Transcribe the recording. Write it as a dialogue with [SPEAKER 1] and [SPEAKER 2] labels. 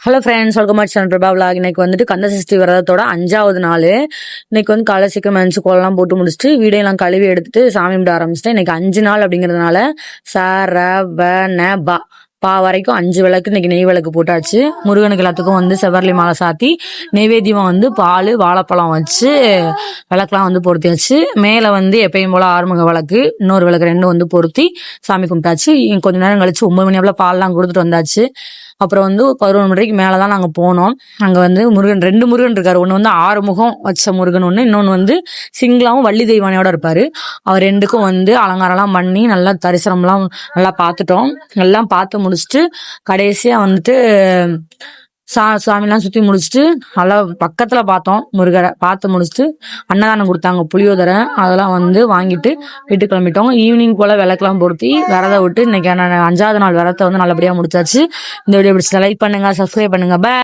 [SPEAKER 1] Hello friends, welcome back to Prabha vlog. இன்னைக்கு வந்துட்டு கந்த சஷ்டி விரதத்தோட 5வது நாள். இன்னைக்கு வந்து காலை சீக்கிரம் மென்ஸ் கோலெல்லாம் போட்டு முடிச்சுட்டு வீடையெல்லாம் கழுவி எடுத்துட்டு சாமி கும்பிட ஆரம்பிச்சிட்டேன். இன்னைக்கு 5 நாள் அப்படிங்கிறதுனால பா வரைக்கும் 5 விளக்கு இன்னைக்கு நெய் விளக்கு போட்டாச்சு. முருகனுக்கு எல்லாத்துக்கும் வந்து செவ்வரளி மாலை சாத்தி நெய்வேத்தியம் வந்து பால் வாழைப்பழம் வச்சு விளக்கெல்லாம் வந்து பொருத்தியாச்சு. மேலே வந்து எப்பயும் போல ஆறுமுக விளக்கு, இன்னொரு விளக்கு 2 வந்து பொருத்தி சாமி கும்பிட்டாச்சு. கொஞ்ச நேரம் கழிச்சு 9 மணி போல பால்லாம் கொடுத்துட்டு வந்தாச்சு. அப்புறம் வந்து 11 மணிக்கு மேலதான் நாங்க போனோம். அங்க வந்து முருகன் 2 முருகன் இருக்காரு. ஒண்ணு வந்து 6 முகம் வச்ச முருகன் ஒண்ணு, இன்னொன்னு வந்து சிங்களாவும் வள்ளி தெய்வானையோட இருப்பாரு. அவர் 2க்கும் வந்து அலங்காரம் எல்லாம் பண்ணி நல்லா தரிசனம் எல்லாம் நல்லா பார்த்துட்டோம். எல்லாம் பார்த்து முடிச்சுட்டு கடைசியா வந்துட்டு சாமிலாம் சுத்தி முடிச்சுட்டு நல்லா பக்கத்துல பார்த்தோம். முருகரை பார்த்து முடிச்சுட்டு அன்னதானம் கொடுத்தாங்க, புளியோதரை. அதெல்லாம் வந்து வாங்கிட்டு வீட்டுக்கு கிளம்பிட்டோம். ஈவினிங் போல விளக்கெல்லாம் பொருத்தி விரதம் விட்டு இன்னைக்கு 5வது நாள் விரதத்தை வந்து நல்லபடியா முடிச்சாச்சு. இந்த வீடியோ பிடிச்சா லைக் பண்ணுங்க, சப்ஸ்கிரைப் பண்ணுங்க. பை.